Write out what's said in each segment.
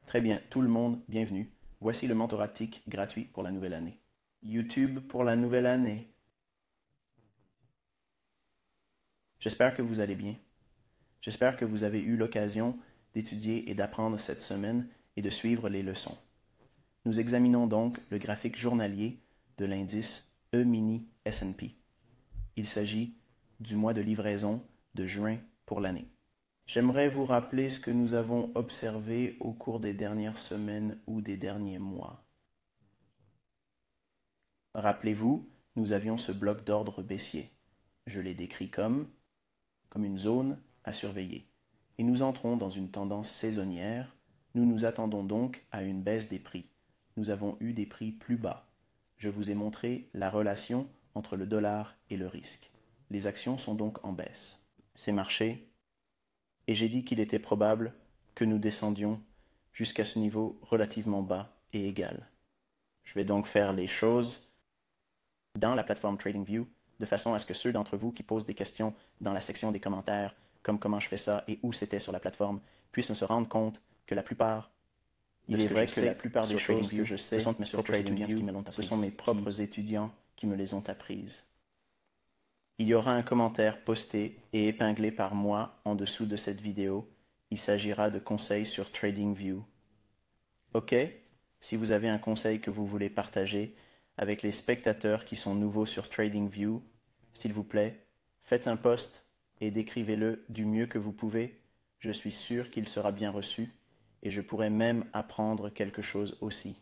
Très bien, tout le monde, bienvenue. Voici le mentorat TIC gratuit pour la nouvelle année. YouTube pour la nouvelle année. J'espère que vous allez bien. J'espère que vous avez eu l'occasion d'étudier et d'apprendre cette semaine et de suivre les leçons. Nous examinons donc le graphique journalier de l'indice E-mini S&P. Il s'agit du mois de livraison de juin pour l'année. J'aimerais vous rappeler ce que nous avons observé au cours des dernières semaines ou des derniers mois. Rappelez-vous, nous avions ce bloc d'ordre baissier. Je l'ai décrit comme une zone à surveiller. Et nous entrons dans une tendance saisonnière. Nous nous attendons donc à une baisse des prix. Nous avons eu des prix plus bas. Je vous ai montré la relation entre le dollar et le risque. Les actions sont donc en baisse. Ces marchés, et j'ai dit qu'il était probable que nous descendions jusqu'à ce niveau relativement bas et égal. Je vais donc faire les choses dans la plateforme TradingView de façon à ce que ceux d'entre vous qui posent des questions dans la section des commentaires, comme comment je fais ça et où c'était sur la plateforme, puissent se rendre compte que la plupart Il est vrai que la plupart des choses que je sais, ce sont mes propres étudiants qui me l'ont appris. Ce sont mes propres étudiants qui me les ont apprises. Il y aura un commentaire posté et épinglé par moi en dessous de cette vidéo. Il s'agira de conseils sur TradingView. OK? Si vous avez un conseil que vous voulez partager avec les spectateurs qui sont nouveaux sur TradingView, s'il vous plaît, faites un post et décrivez-le du mieux que vous pouvez. Je suis sûr qu'il sera bien reçu et je pourrais même apprendre quelque chose aussi.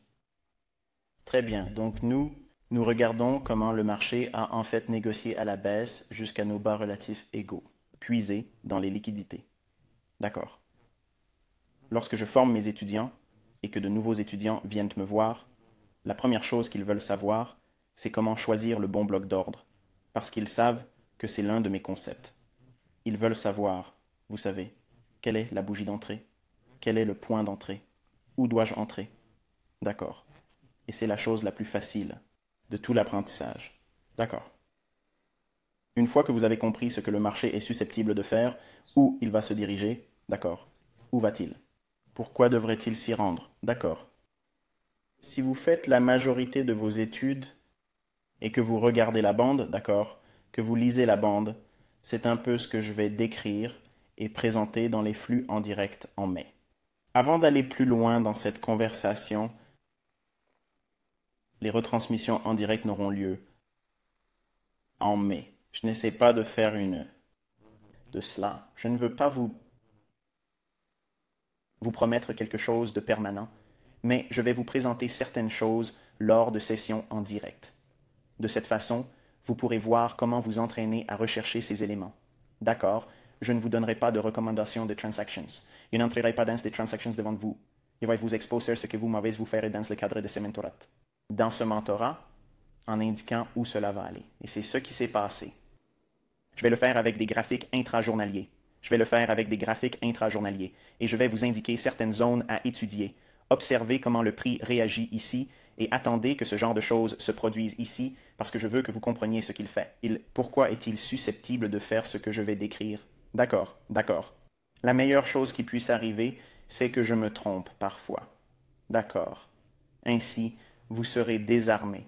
Très bien, donc nous regardons comment le marché a en fait négocié à la baisse jusqu'à nos bas relatifs égaux, puisés dans les liquidités. D'accord. Lorsque je forme mes étudiants et que de nouveaux étudiants viennent me voir, la première chose qu'ils veulent savoir, c'est comment choisir le bon bloc d'ordre, parce qu'ils savent que c'est l'un de mes concepts. Ils veulent savoir, vous savez, quelle est la bougie d'entrée, quel est le point d'entrée, où dois-je entrer. D'accord. Et c'est la chose la plus facile de tout l'apprentissage. D'accord. Une fois que vous avez compris ce que le marché est susceptible de faire, où il va se diriger, d'accord. Où va-t-il? Pourquoi devrait-il s'y rendre? D'accord. Si vous faites la majorité de vos études et que vous regardez la bande, d'accord, que vous lisez la bande, c'est un peu ce que je vais décrire et présenter dans les flux en direct en mai. Avant d'aller plus loin dans cette conversation, les retransmissions en direct n'auront lieu en mai. Je n'essaie pas de faire de cela. Je ne veux pas vous promettre quelque chose de permanent, mais je vais vous présenter certaines choses lors de sessions en direct. De cette façon, vous pourrez voir comment vous entraîner à rechercher ces éléments. D'accord, je ne vous donnerai pas de recommandations de transactions. Je n'entrerai pas dans des transactions devant vous. Je vais vous exposer ce que vous m'avez vous faire dans le cadre de ce mentorat. Dans ce mentorat, en indiquant où cela va aller. Et c'est ce qui s'est passé. Je vais le faire avec des graphiques intrajournaliers. Je vais le faire avec des graphiques intrajournaliers. Et je vais vous indiquer certaines zones à étudier. Observez comment le prix réagit ici et attendez que ce genre de choses se produisent ici parce que je veux que vous compreniez ce qu'il fait. Pourquoi est-il susceptible de faire ce que je vais décrire? D'accord, d'accord. La meilleure chose qui puisse arriver, c'est que je me trompe parfois. D'accord. Ainsi, vous serez désarmé.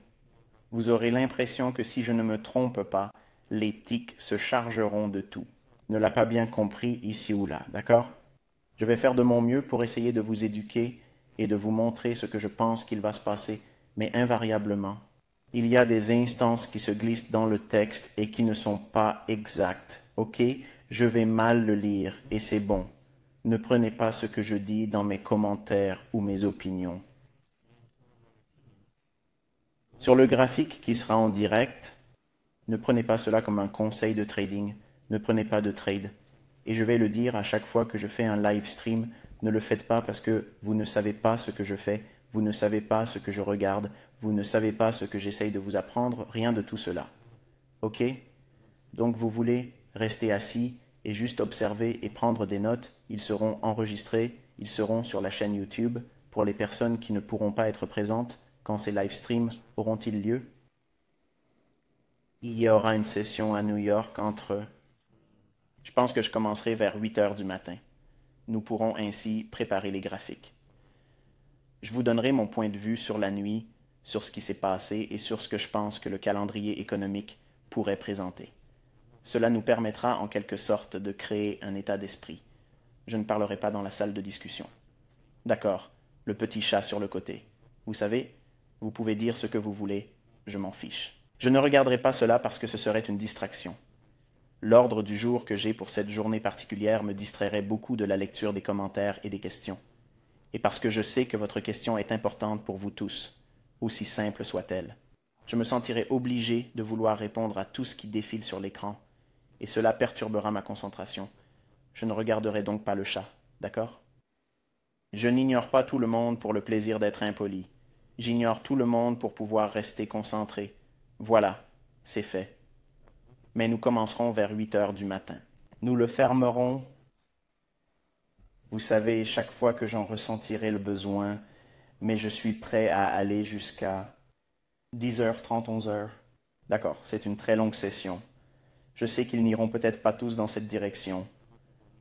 Vous aurez l'impression que si je ne me trompe pas, les tics se chargeront de tout. Ne l'a pas bien compris ici ou là, d'accord? Je vais faire de mon mieux pour essayer de vous éduquer et de vous montrer ce que je pense qu'il va se passer, mais invariablement, il y a des instances qui se glissent dans le texte et qui ne sont pas exactes, ok? Je vais mal le lire et c'est bon. Ne prenez pas ce que je dis dans mes commentaires ou mes opinions. Sur le graphique qui sera en direct, ne prenez pas cela comme un conseil de trading, ne prenez pas de trade. Et je vais le dire à chaque fois que je fais un live stream, ne le faites pas parce que vous ne savez pas ce que je fais, vous ne savez pas ce que je regarde, vous ne savez pas ce que j'essaye de vous apprendre, rien de tout cela. Ok? Donc vous voulez rester assis et juste observer et prendre des notes, ils seront enregistrés, ils seront sur la chaîne YouTube. Pour les personnes qui ne pourront pas être présentes, quand ces live streams auront-ils lieu? Il y aura une session à New York je pense que je commencerai vers 8 heures du matin. Nous pourrons ainsi préparer les graphiques. Je vous donnerai mon point de vue sur la nuit, sur ce qui s'est passé et sur ce que je pense que le calendrier économique pourrait présenter. Cela nous permettra en quelque sorte de créer un état d'esprit. Je ne parlerai pas dans la salle de discussion. D'accord, le petit chat sur le côté. Vous savez, vous pouvez dire ce que vous voulez, je m'en fiche. Je ne regarderai pas cela parce que ce serait une distraction. L'ordre du jour que j'ai pour cette journée particulière me distrairait beaucoup de la lecture des commentaires et des questions. Et parce que je sais que votre question est importante pour vous tous, aussi simple soit-elle. Je me sentirai obligé de vouloir répondre à tout ce qui défile sur l'écran, et cela perturbera ma concentration. Je ne regarderai donc pas le chat, d'accord? Je n'ignore pas tout le monde pour le plaisir d'être impoli. J'ignore tout le monde pour pouvoir rester concentré. Voilà, c'est fait. Mais nous commencerons vers 8 heures du matin. Nous le fermerons, vous savez, chaque fois que j'en ressentirai le besoin, mais je suis prêt à aller jusqu'à 10h30, 11h. D'accord, c'est une très longue session. Je sais qu'ils n'iront peut-être pas tous dans cette direction.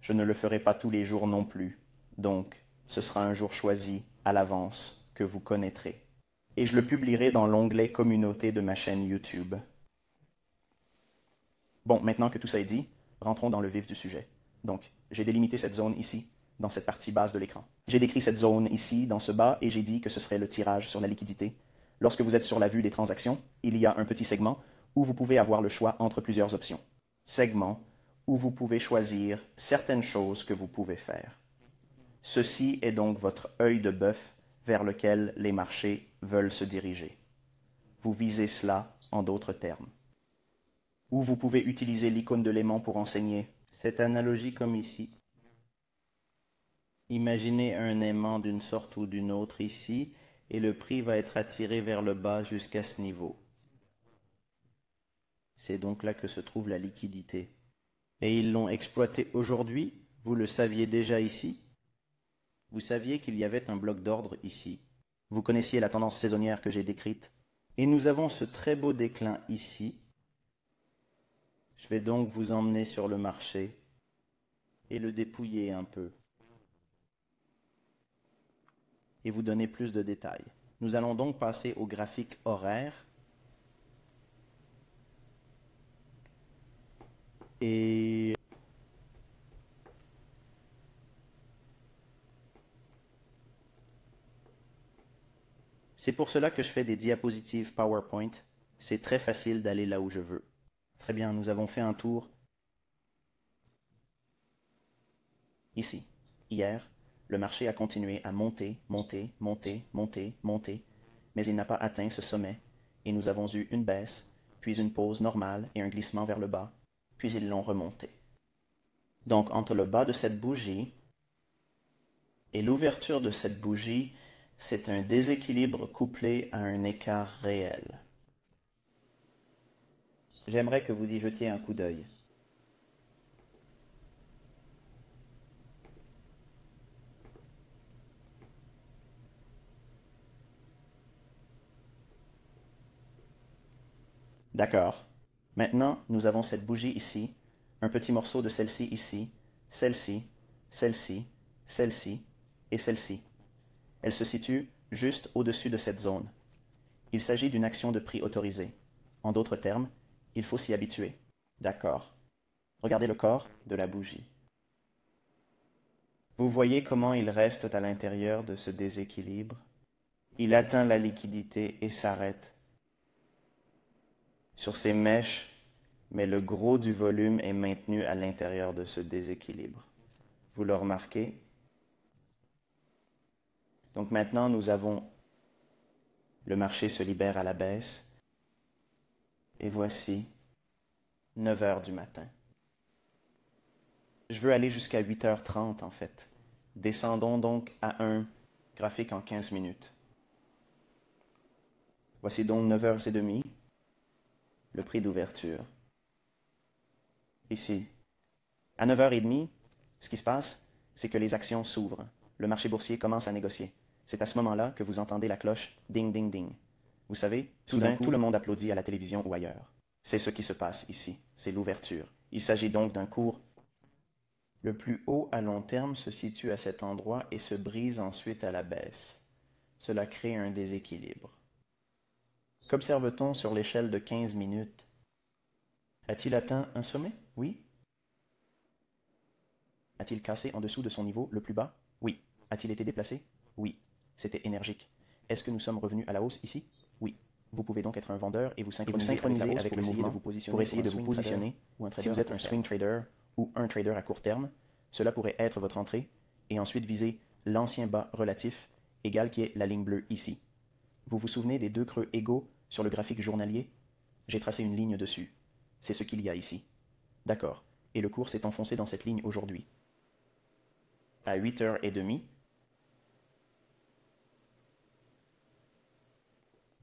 Je ne le ferai pas tous les jours non plus. Donc, ce sera un jour choisi, à l'avance, que vous connaîtrez. Et je le publierai dans l'onglet Communauté de ma chaîne YouTube. Bon, maintenant que tout ça est dit, rentrons dans le vif du sujet. Donc, j'ai délimité cette zone ici, dans cette partie basse de l'écran. J'ai décrit cette zone ici, dans ce bas, et j'ai dit que ce serait le tirage sur la liquidité. Lorsque vous êtes sur la vue des transactions, il y a un petit segment où vous pouvez avoir le choix entre plusieurs options. Segment où vous pouvez choisir certaines choses que vous pouvez faire. Ceci est donc votre œil de bœuf vers lequel les marchés veulent se diriger. Vous visez cela en d'autres termes. Ou vous pouvez utiliser l'icône de l'aimant pour enseigner. Cette analogie comme ici. Imaginez un aimant d'une sorte ou d'une autre ici, et le prix va être attiré vers le bas jusqu'à ce niveau. C'est donc là que se trouve la liquidité. Et ils l'ont exploité aujourd'hui, vous le saviez déjà ici. Vous saviez qu'il y avait un bloc d'ordre ici. Vous connaissiez la tendance saisonnière que j'ai décrite. Et nous avons ce très beau déclin ici. Je vais donc vous emmener sur le marché et le dépouiller un peu. Et vous donner plus de détails. Nous allons donc passer au graphique horaire. Et c'est pour cela que je fais des diapositives PowerPoint. C'est très facile d'aller là où je veux. Très bien, nous avons fait un tour. Ici, hier, le marché a continué à monter, monter, monter, monter, monter, mais il n'a pas atteint ce sommet, et nous avons eu une baisse, puis une pause normale et un glissement vers le bas, puis ils l'ont remonté. Donc, entre le bas de cette bougie et l'ouverture de cette bougie, c'est un déséquilibre couplé à un écart réel. J'aimerais que vous y jetiez un coup d'œil. D'accord. Maintenant, nous avons cette bougie ici, un petit morceau de celle-ci ici, celle-ci, celle-ci, celle-ci et celle-ci. Elle se situe juste au-dessus de cette zone. Il s'agit d'une action de prix autorisée. En d'autres termes, il faut s'y habituer. D'accord. Regardez le corps de la bougie. Vous voyez comment il reste à l'intérieur de ce déséquilibre? Il atteint la liquidité et s'arrête. Sur ces mèches, mais le gros du volume est maintenu à l'intérieur de ce déséquilibre. Vous le remarquez? Donc maintenant, nous avons le marché se libère à la baisse. Et voici 9 heures du matin. Je veux aller jusqu'à 8h30 en fait. Descendons donc à un graphique en 15 minutes. Voici donc 9h30, le prix d'ouverture. Ici. À 9h30, ce qui se passe, c'est que les actions s'ouvrent. Le marché boursier commence à négocier. C'est à ce moment-là que vous entendez la cloche ding ding ding. Vous savez, soudain, tout le monde applaudit à la télévision ou ailleurs. C'est ce qui se passe ici, c'est l'ouverture. Il s'agit donc d'un cours. Le plus haut à long terme se situe à cet endroit et se brise ensuite à la baisse. Cela crée un déséquilibre. Qu'observe-t-on sur l'échelle de 15 minutes? A-t-il atteint un sommet? Oui. A-t-il cassé en dessous de son niveau le plus bas? Oui. A-t-il été déplacé? Oui. C'était énergique. Est-ce que nous sommes revenus à la hausse ici? Oui. Vous pouvez donc être un vendeur et vous synchroniser avec le mouvement pour essayer de vous positionner. Si vous êtes un swing trader ou un trader à court terme, cela pourrait être votre entrée et ensuite viser l'ancien bas relatif égal qui est la ligne bleue ici. Vous vous souvenez des deux creux égaux sur le graphique journalier? J'ai tracé une ligne dessus. C'est ce qu'il y a ici. D'accord. Et le cours s'est enfoncé dans cette ligne aujourd'hui. À 8h30,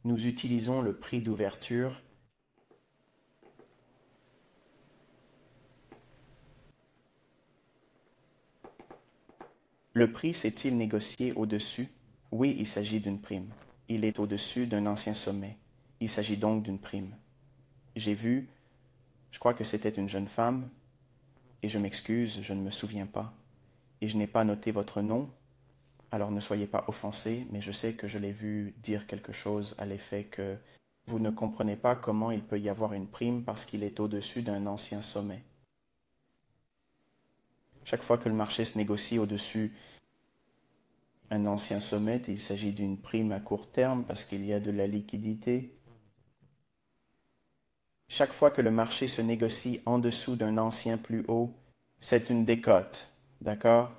nous utilisons le prix d'ouverture Le prix s'est-il négocié au-dessus? Oui, il s'agit d'une prime. Il est au-dessus d'un ancien sommet. Il s'agit donc d'une prime. J'ai vu, je crois que c'était une jeune femme, et je m'excuse, je ne me souviens pas, et je n'ai pas noté votre nom, alors ne soyez pas offensés, mais je sais que je l'ai vu dire quelque chose à l'effet que vous ne comprenez pas comment il peut y avoir une prime parce qu'il est au-dessus d'un ancien sommet. Chaque fois que le marché se négocie au-dessus d'un ancien sommet, il s'agit d'une prime à court terme parce qu'il y a de la liquidité. Chaque fois que le marché se négocie en dessous d'un ancien plus haut, c'est une décote, d'accord?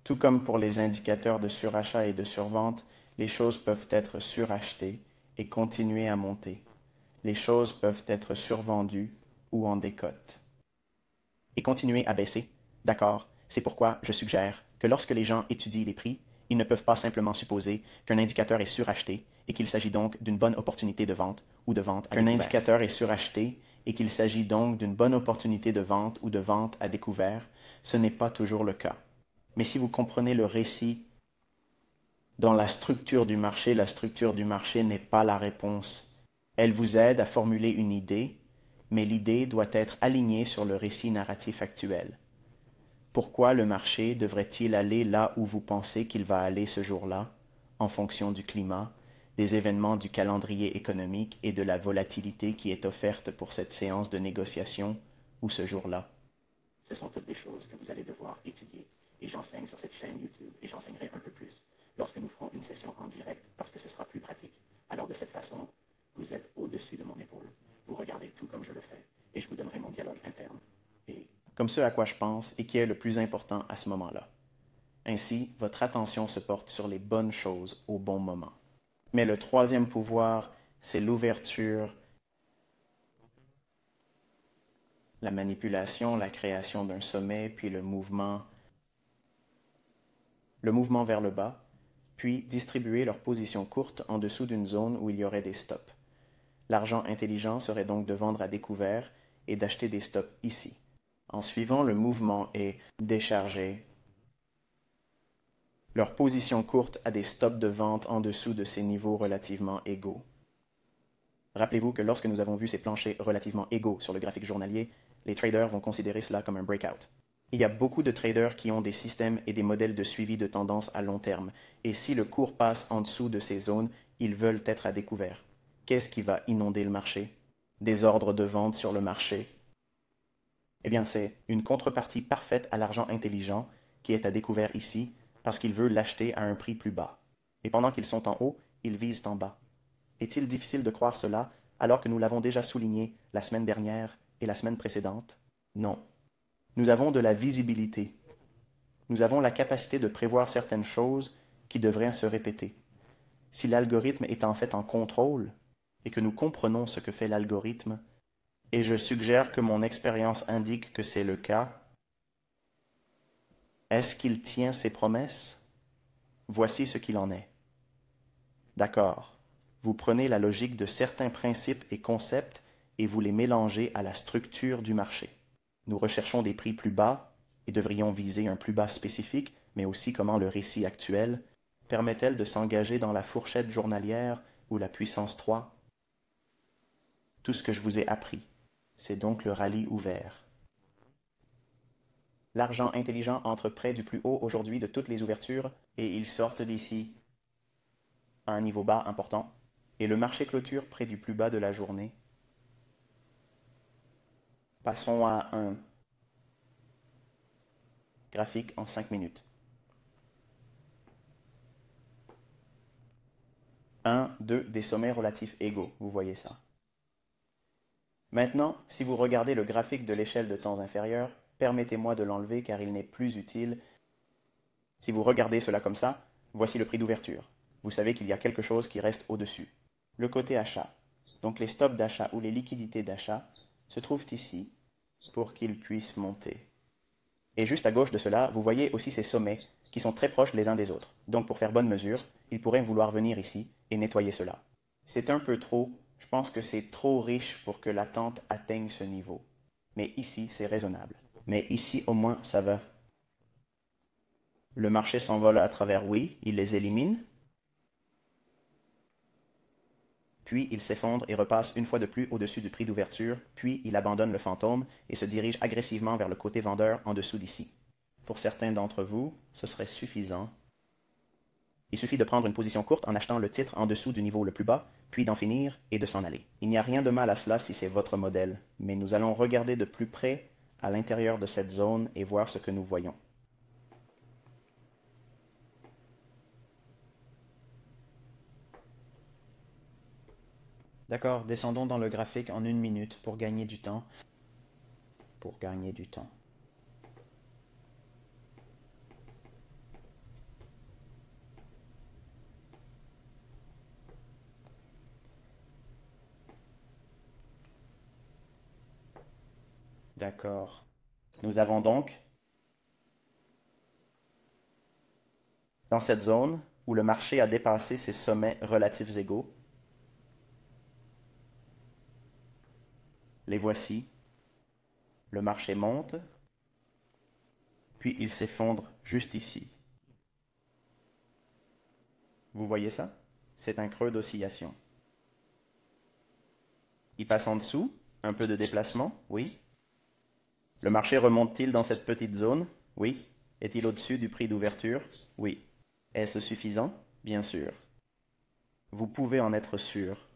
Tout comme pour les indicateurs de surachat et de survente, les choses peuvent être surachetées et continuer à monter. Les choses peuvent être survendues ou en décote. Et continuer à baisser, d'accord? C'est pourquoi je suggère que lorsque les gens étudient les prix, ils ne peuvent pas simplement supposer qu'un indicateur est suracheté et qu'il s'agit donc d'une bonne opportunité de vente ou de vente à découvert. Qu'un indicateur est suracheté et qu'il s'agit donc d'une bonne opportunité de vente ou de vente à découvert, ce n'est pas toujours le cas. Mais si vous comprenez le récit dans la structure du marché n'est pas la réponse. Elle vous aide à formuler une idée, mais l'idée doit être alignée sur le récit narratif actuel. Pourquoi le marché devrait-il aller là où vous pensez qu'il va aller ce jour-là, en fonction du climat, des événements du calendrier économique et de la volatilité qui est offerte pour cette séance de négociation ou ce jour-là? Ce sont toutes des choses que vous allez devoir étudier, et j'enseigne sur cette chaîne YouTube, et j'enseignerai un peu plus lorsque nous ferons une session en direct, parce que ce sera plus pratique. Alors de cette façon, vous êtes au-dessus de mon épaule. Vous regardez tout comme je le fais, et je vous donnerai mon dialogue interne. Comme ce à quoi je pense et qui est le plus important à ce moment-là. Ainsi, votre attention se porte sur les bonnes choses au bon moment. Mais le troisième pouvoir, c'est l'ouverture, la manipulation, la création d'un sommet, puis le mouvement vers le bas, puis distribuer leur position courte en dessous d'une zone où il y aurait des stops. L'argent intelligent serait donc de vendre à découvert et d'acheter des stops ici, en suivant le mouvement et décharger leur position courte à des stops de vente en dessous de ces niveaux relativement égaux. Rappelez-vous que lorsque nous avons vu ces planchers relativement égaux sur le graphique journalier, les traders vont considérer cela comme un breakout. Il y a beaucoup de traders qui ont des systèmes et des modèles de suivi de tendance à long terme, et si le cours passe en dessous de ces zones, ils veulent être à découvert. Qu'est-ce qui va inonder le marché? Des ordres de vente sur le marché. Eh bien, c'est une contrepartie parfaite à l'argent intelligent qui est à découvert ici, parce qu'il veut l'acheter à un prix plus bas. Et pendant qu'ils sont en haut, ils visent en bas. Est-il difficile de croire cela alors que nous l'avons déjà souligné la semaine dernière et la semaine précédente? Non. Nous avons de la visibilité. Nous avons la capacité de prévoir certaines choses qui devraient se répéter. Si l'algorithme est en fait en contrôle et que nous comprenons ce que fait l'algorithme, et je suggère que mon expérience indique que c'est le cas, est-ce qu'il tient ses promesses? Voici ce qu'il en est. D'accord. Vous prenez la logique de certains principes et concepts et vous les mélangez à la structure du marché. Nous recherchons des prix plus bas et devrions viser un plus bas spécifique, mais aussi comment le récit actuel permet-elle de s'engager dans la fourchette journalière ou la puissance 3? Tout ce que je vous ai appris, c'est donc le rallye ouvert. L'argent intelligent entre près du plus haut aujourd'hui de toutes les ouvertures et ils sortent d'ici. à un niveau bas important, et le marché clôture près du plus bas de la journée. Passons à un graphique en 5 minutes. 1, 2, des sommets relatifs égaux, vous voyez ça. Maintenant, si vous regardez le graphique de l'échelle de temps inférieure, permettez-moi de l'enlever car il n'est plus utile. Si vous regardez cela comme ça, voici le prix d'ouverture. Vous savez qu'il y a quelque chose qui reste au-dessus. Le côté achat. Donc les stops d'achat ou les liquidités d'achat se trouvent ici pour qu'ils puissent monter. Et juste à gauche de cela, vous voyez aussi ces sommets qui sont très proches les uns des autres. Donc pour faire bonne mesure, ils pourraient vouloir venir ici et nettoyer cela. C'est un peu trop, je pense que c'est trop riche pour que l'attente atteigne ce niveau. Mais ici, c'est raisonnable. Mais ici, au moins, ça va. Le marché s'envole à travers oui, il les élimine. Puis il s'effondre et repasse une fois de plus au-dessus du prix d'ouverture, puis il abandonne le fantôme et se dirige agressivement vers le côté vendeur en dessous d'ici. Pour certains d'entre vous, ce serait suffisant. Il suffit de prendre une position courte en achetant le titre en dessous du niveau le plus bas, puis d'en finir et de s'en aller. Il n'y a rien de mal à cela si c'est votre modèle, mais nous allons regarder de plus près à l'intérieur de cette zone et voir ce que nous voyons. D'accord, descendons dans le graphique en 1 minute pour gagner du temps. D'accord. Nous avons donc, dans cette zone où le marché a dépassé ses sommets relatifs égaux, les voici. Le marché monte, puis il s'effondre juste ici. Vous voyez ça? C'est un creux d'oscillation. Il passe en dessous, un peu de déplacement, oui. Le marché remonte-t-il dans cette petite zone? Oui. Est-il au-dessus du prix d'ouverture? Oui. Est-ce suffisant? Bien sûr. Vous pouvez en être sûr.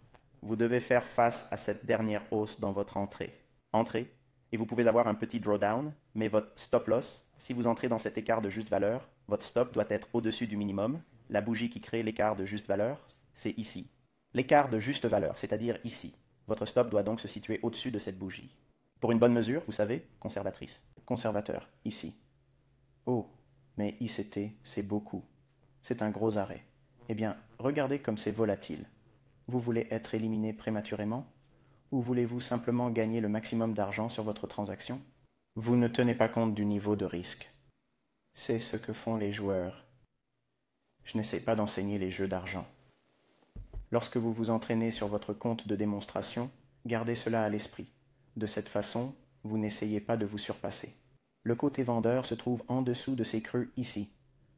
Vous devez faire face à cette dernière hausse dans votre entrée. Entrez, et vous pouvez avoir un petit drawdown, mais votre stop loss, si vous entrez dans cet écart de juste valeur, votre stop doit être au-dessus du minimum. La bougie qui crée l'écart de juste valeur, c'est ici. L'écart de juste valeur, c'est-à-dire ici. Votre stop doit donc se situer au-dessus de cette bougie. Pour une bonne mesure, vous savez, conservatrice. Conservateur, ici. Oh, mais ICT, c'est beaucoup. C'est un gros arrêt. Eh bien, regardez comme c'est volatile. Vous voulez être éliminé prématurément? Ou voulez-vous simplement gagner le maximum d'argent sur votre transaction? Vous ne tenez pas compte du niveau de risque. C'est ce que font les joueurs. Je n'essaie pas d'enseigner les jeux d'argent. Lorsque vous vous entraînez sur votre compte de démonstration, gardez cela à l'esprit. De cette façon, vous n'essayez pas de vous surpasser. Le côté vendeur se trouve en dessous de ces creux ici.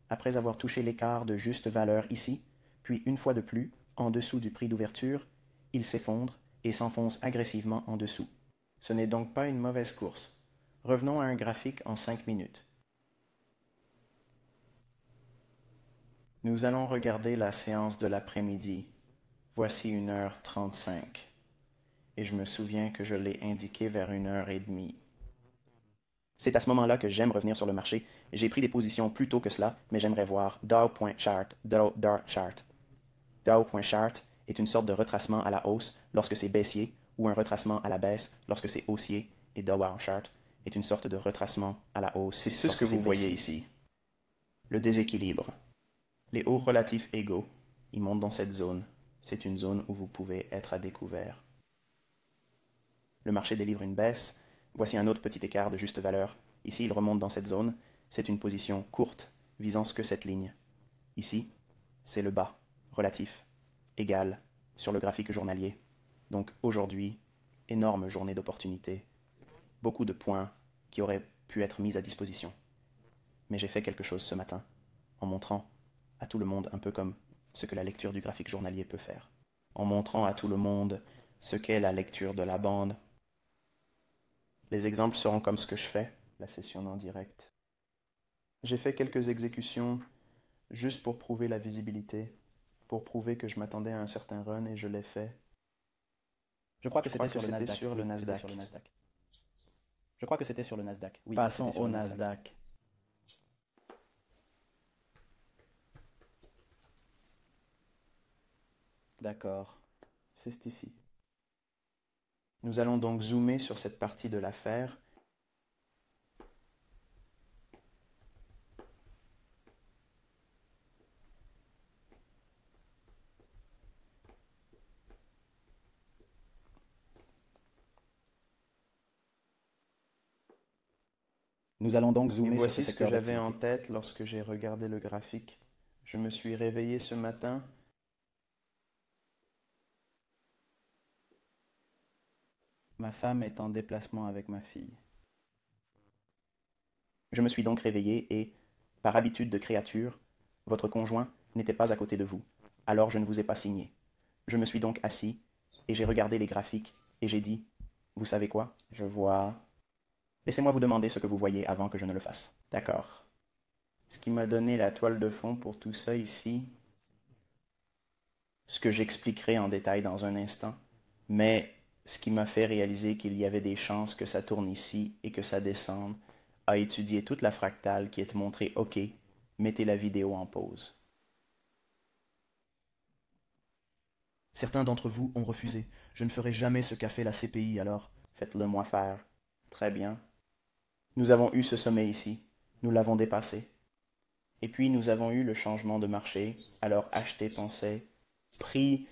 Après avoir touché l'écart de juste valeur ici, puis une fois de plus, en dessous du prix d'ouverture, il s'effondre et s'enfonce agressivement en dessous. Ce n'est donc pas une mauvaise course. Revenons à un graphique en 5 minutes. Nous allons regarder la séance de l'après-midi. Voici 1h35. Et je me souviens que je l'ai indiqué vers 1h30. C'est à ce moment-là que j'aime revenir sur le marché. J'ai pris des positions plus tôt que cela, mais j'aimerais voir Dow.chart. Dow.chart est une sorte de retracement à la hausse lorsque c'est baissier, ou un retracement à la baisse lorsque c'est haussier, et Dow.chart est une sorte de retracement à la hausse. C'est ce que vous voyez ici. Le déséquilibre. Les hauts relatifs égaux, ils montent dans cette zone. C'est une zone où vous pouvez être à découvert. Le marché délivre une baisse. Voici un autre petit écart de juste valeur. Ici, il remonte dans cette zone. C'est une position courte, visant ce que cette ligne. Ici, c'est le bas, relatif, égal, sur le graphique journalier. Donc aujourd'hui, énorme journée d'opportunités. Beaucoup de points qui auraient pu être mis à disposition. Mais j'ai fait quelque chose ce matin, en montrant à tout le monde un peu comme ce que la lecture du graphique journalier peut faire. En montrant à tout le monde ce qu'est la lecture de la bande. Les exemples seront comme ce que je fais, la session en direct. J'ai fait quelques exécutions juste pour prouver la visibilité, pour prouver que je m'attendais à un certain run et je l'ai fait. Je crois que c'était sur le Nasdaq. Je crois que c'était sur le Nasdaq. Oui, Passons au Nasdaq. D'accord. C'est ici. Nous allons donc zoomer sur cette partie de l'affaire. Nous allons donc zoomer sur Voici ce ce que secteur j'avais en d'activité. tête lorsque j'ai regardé le graphique. Je me suis réveillé ce matin. Ma femme est en déplacement avec ma fille. Je me suis donc réveillé et, par habitude de créature, votre conjoint n'était pas à côté de vous. Alors je ne vous ai pas signé. Je me suis donc assis et j'ai regardé les graphiques et j'ai dit, vous savez quoi? Je vois... Laissez-moi vous demander ce que vous voyez avant que je ne le fasse. D'accord. Ce qui m'a donné la toile de fond pour tout ça ici, ce que j'expliquerai en détail dans un instant, mais ce qui m'a fait réaliser qu'il y avait des chances que ça tourne ici et que ça descende, a étudié toute la fractale qui est montrée OK, mettez la vidéo en pause. Certains d'entre vous ont refusé. Je ne ferai jamais ce qu'a fait la CPI, alors Faites-le moi faire. Très bien. Nous avons eu ce sommet ici. Nous l'avons dépassé. Et puis nous avons eu le changement de marché. Alors acheter pensée, prix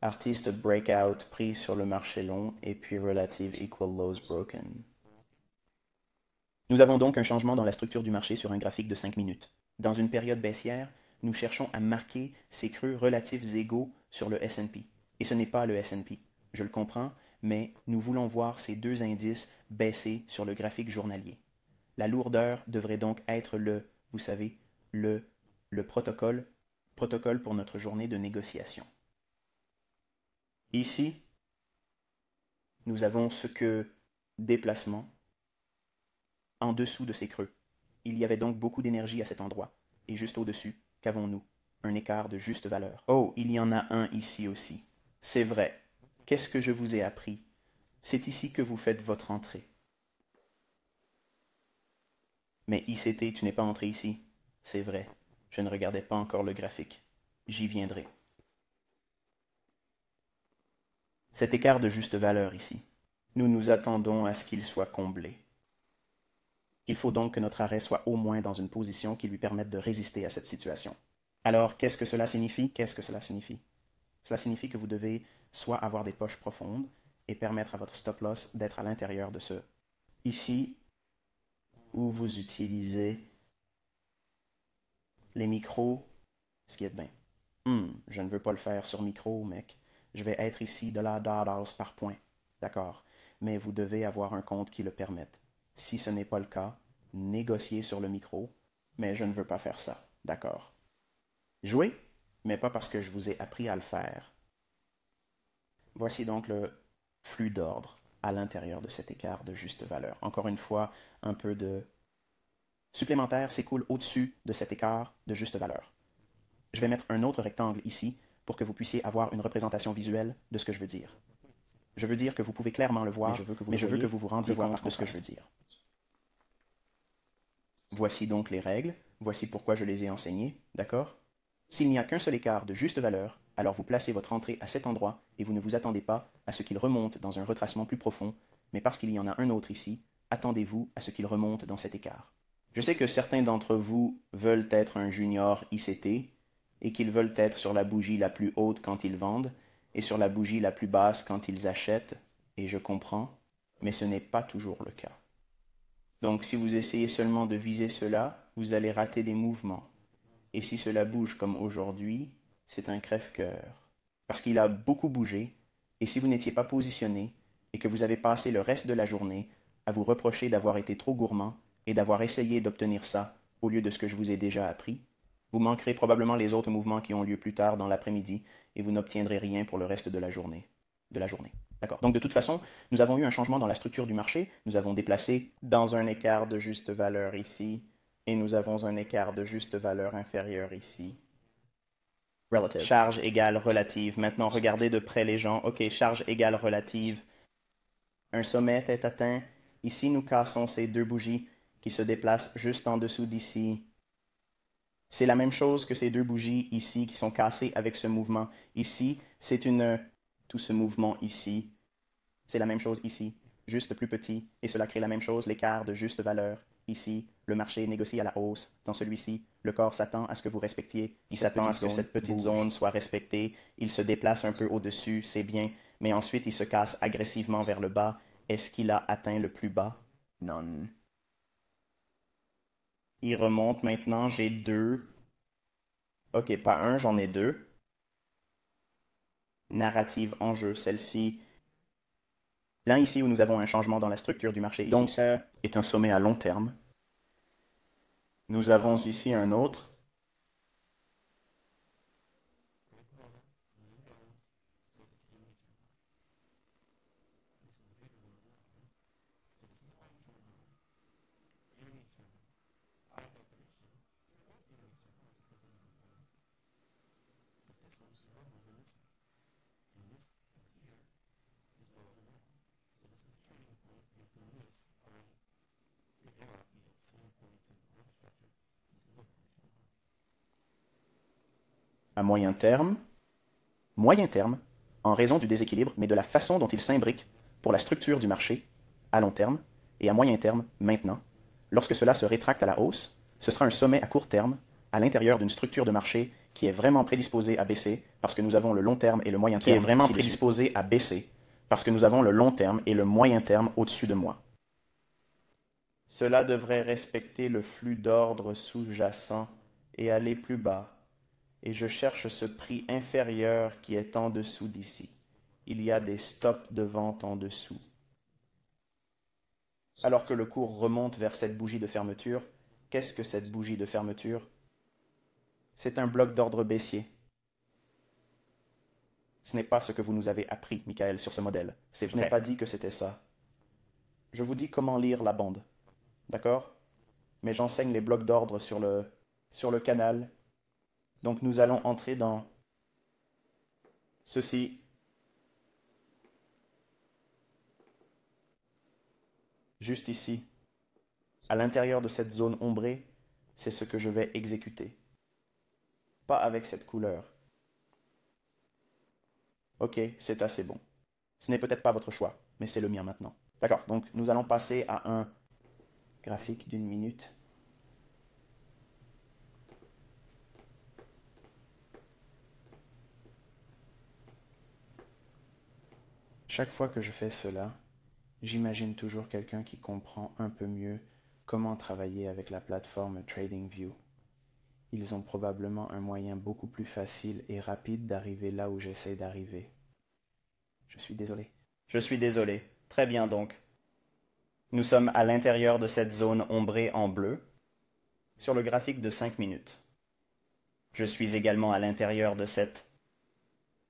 artiste breakout, prix sur le marché long, et puis relative equal lows broken. Nous avons donc un changement dans la structure du marché sur un graphique de 5 minutes. Dans une période baissière, nous cherchons à marquer ces creux relatifs égaux sur le S&P. Et ce n'est pas le S&P. Je le comprends, mais nous voulons voir ces deux indices baisser sur le graphique journalier. La lourdeur devrait donc être vous savez, le protocole pour notre journée de négociation. Ici, nous avons ce que déplacement en dessous de ces creux. Il y avait donc beaucoup d'énergie à cet endroit. Et juste au-dessus, qu'avons-nous? Un écart de juste valeur. Oh, il y en a un ici aussi. C'est vrai. Qu'est-ce que je vous ai appris? C'est ici que vous faites votre entrée. Mais ICT, tu n'es pas entré ici. C'est vrai. Je ne regardais pas encore le graphique. J'y viendrai. Cet écart de juste valeur ici, nous nous attendons à ce qu'il soit comblé. Il faut donc que notre arrêt soit au moins dans une position qui lui permette de résister à cette situation. Alors, qu'est-ce que cela signifie? Qu'est-ce que cela signifie? Cela signifie que vous devez soit avoir des poches profondes et permettre à votre stop-loss d'être à l'intérieur de ce. Ici, où vous utilisez les micros, ce qui est bien. Je ne veux pas le faire sur micro, mec. Je vais être ici $$ par point. D'accord. Mais vous devez avoir un compte qui le permette. Si ce n'est pas le cas, négociez sur le micro, mais je ne veux pas faire ça. D'accord. Jouez, mais pas parce que je vous ai appris à le faire. Voici donc le flux d'ordre à l'intérieur de cet écart de juste valeur. Encore une fois, un peu de supplémentaire s'écoule au-dessus de cet écart de juste valeur. Je vais mettre un autre rectangle ici pour que vous puissiez avoir une représentation visuelle de ce que je veux dire. Je veux dire que vous pouvez clairement le voir, mais je veux que vous vous rendiez compte de ce que je veux dire. Voici donc les règles, voici pourquoi je les ai enseignées, d'accord? S'il n'y a qu'un seul écart de juste valeur, alors vous placez votre entrée à cet endroit et vous ne vous attendez pas à ce qu'il remonte dans un retracement plus profond, mais parce qu'il y en a un autre ici, attendez-vous à ce qu'il remonte dans cet écart. Je sais que certains d'entre vous veulent être un junior ICT et qu'ils veulent être sur la bougie la plus haute quand ils vendent et sur la bougie la plus basse quand ils achètent, et je comprends, mais ce n'est pas toujours le cas. Donc si vous essayez seulement de viser cela, vous allez rater des mouvements. Et si cela bouge comme aujourd'hui, c'est un crève-cœur. Parce qu'il a beaucoup bougé, et si vous n'étiez pas positionné, et que vous avez passé le reste de la journée à vous reprocher d'avoir été trop gourmand et d'avoir essayé d'obtenir ça au lieu de ce que je vous ai déjà appris, vous manquerez probablement les autres mouvements qui ont lieu plus tard dans l'après-midi, et vous n'obtiendrez rien pour le reste de la journée. D'accord. Donc de toute façon, nous avons eu un changement dans la structure du marché, nous avons déplacé dans un écart de juste valeur ici, et nous avons un écart de juste valeur inférieur ici. Relative. Charge égale relative. Maintenant, regardez de près les gens. OK, charge égale relative. Un sommet est atteint. Ici, nous cassons ces deux bougies qui se déplacent juste en dessous d'ici. C'est la même chose que ces deux bougies ici qui sont cassées avec ce mouvement. Ici, c'est tout ce mouvement ici. C'est la même chose ici, juste plus petit, et cela crée la même chose, l'écart de juste valeur. Ici, le marché négocie à la hausse. Dans celui-ci, le corps s'attend à ce que vous respectiez. Il s'attend à ce que cette petite zone soit respectée. Il se déplace un peu au-dessus, c'est bien, mais ensuite il se casse agressivement vers le bas. Est-ce qu'il a atteint le plus bas? Non. Il remonte maintenant, j'ai deux. Ok, pas un, j'en ai deux. Narrative en jeu, celle-ci. Là, ici, où nous avons un changement dans la structure du marché. Donc, ça est un sommet à long terme. Nous avons ici un autre. À moyen terme, en raison du déséquilibre, mais de la façon dont il s'imbrique pour la structure du marché, à long terme, et à moyen terme, maintenant, lorsque cela se rétracte à la hausse, ce sera un sommet à court terme, à l'intérieur d'une structure de marché qui est vraiment prédisposée à baisser, parce que nous avons le long terme et le moyen terme. Qui est vraiment prédisposée à baisser, parce que nous avons le long terme et le moyen terme au-dessus de moi. Cela devrait respecter le flux d'ordre sous-jacent et aller plus bas. Et je cherche ce prix inférieur qui est en dessous d'ici. Il y a des stops de vente en dessous. Alors que le cours remonte vers cette bougie de fermeture, qu'est-ce que cette bougie de fermeture? C'est un bloc d'ordre baissier. Ce n'est pas ce que vous nous avez appris, Michael, sur ce modèle. C'est vrai. Je n'ai pas dit que c'était ça. Je vous dis comment lire la bande. D'accord? Mais j'enseigne les blocs d'ordre sur le canal. Donc nous allons entrer dans ceci. Juste ici. À l'intérieur de cette zone ombrée, c'est ce que je vais exécuter. Pas avec cette couleur. Ok, c'est assez bon. Ce n'est peut-être pas votre choix, mais c'est le mien maintenant. D'accord, donc nous allons passer à un graphique d'une minute. Chaque fois que je fais cela, j'imagine toujours quelqu'un qui comprend un peu mieux comment travailler avec la plateforme TradingView. Ils ont probablement un moyen beaucoup plus facile et rapide d'arriver là où j'essaie d'arriver. Je suis désolé. Je suis désolé. Très bien donc. Nous sommes à l'intérieur de cette zone ombrée en bleu, sur le graphique de 5 minutes. Je suis également à l'intérieur de cette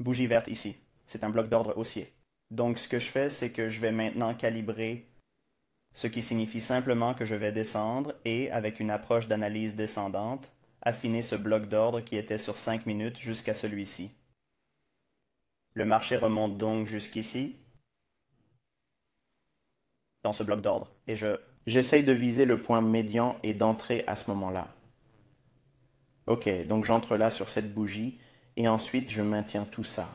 bougie verte ici. C'est un bloc d'ordre haussier. Donc ce que je fais, c'est que je vais maintenant calibrer, ce qui signifie simplement que je vais descendre et, avec une approche d'analyse descendante, affiner ce bloc d'ordre qui était sur 5 minutes jusqu'à celui-ci. Le marché remonte donc jusqu'ici, dans ce bloc d'ordre, et j'essaye de viser le point médian et d'entrer à ce moment-là. Ok, donc j'entre là sur cette bougie, et ensuite je maintiens tout ça.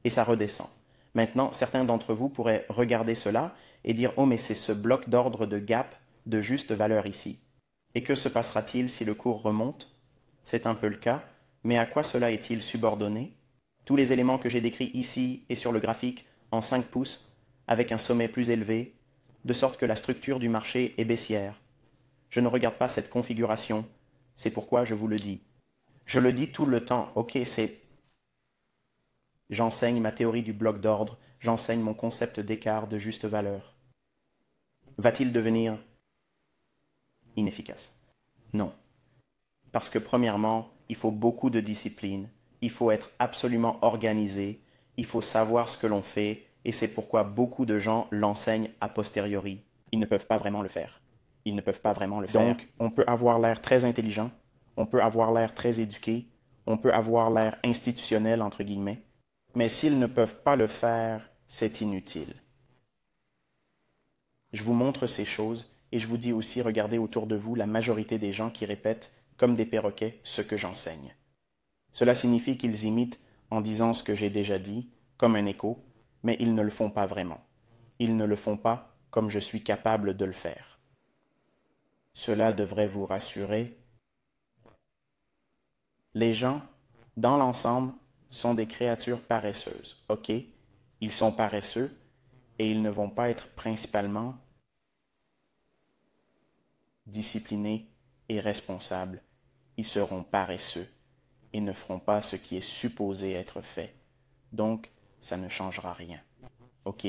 Et ça redescend. Maintenant, certains d'entre vous pourraient regarder cela et dire « Oh, mais c'est ce bloc d'ordre de gap de juste valeur ici. » Et que se passera-t-il si le cours remonte? C'est un peu le cas, mais à quoi cela est-il subordonné? Tous les éléments que j'ai décrits ici et sur le graphique en 5 pouces, avec un sommet plus élevé, de sorte que la structure du marché est baissière. Je ne regarde pas cette configuration, c'est pourquoi je vous le dis. Je le dis tout le temps, ok, j'enseigne ma théorie du bloc d'ordre, j'enseigne mon concept d'écart de juste valeur. Va-t-il devenir inefficace? Non. Parce que premièrement, il faut beaucoup de discipline, il faut être absolument organisé, il faut savoir ce que l'on fait, et c'est pourquoi beaucoup de gens l'enseignent a posteriori. Ils ne peuvent pas vraiment le faire. Donc, on peut avoir l'air très intelligent, on peut avoir l'air très éduqué, on peut avoir l'air institutionnel, entre guillemets, mais s'ils ne peuvent pas le faire, c'est inutile. Je vous montre ces choses et je vous dis aussi, regardez autour de vous la majorité des gens qui répètent, comme des perroquets, ce que j'enseigne. Cela signifie qu'ils imitent en disant ce que j'ai déjà dit, comme un écho, mais ils ne le font pas vraiment. Ils ne le font pas comme je suis capable de le faire. Cela devrait vous rassurer. Les gens, dans l'ensemble, sont des créatures paresseuses. OK, ils sont paresseux et ils ne vont pas être principalement disciplinés et responsables. Ils seront paresseux et ne feront pas ce qui est supposé être fait. Donc, ça ne changera rien. OK,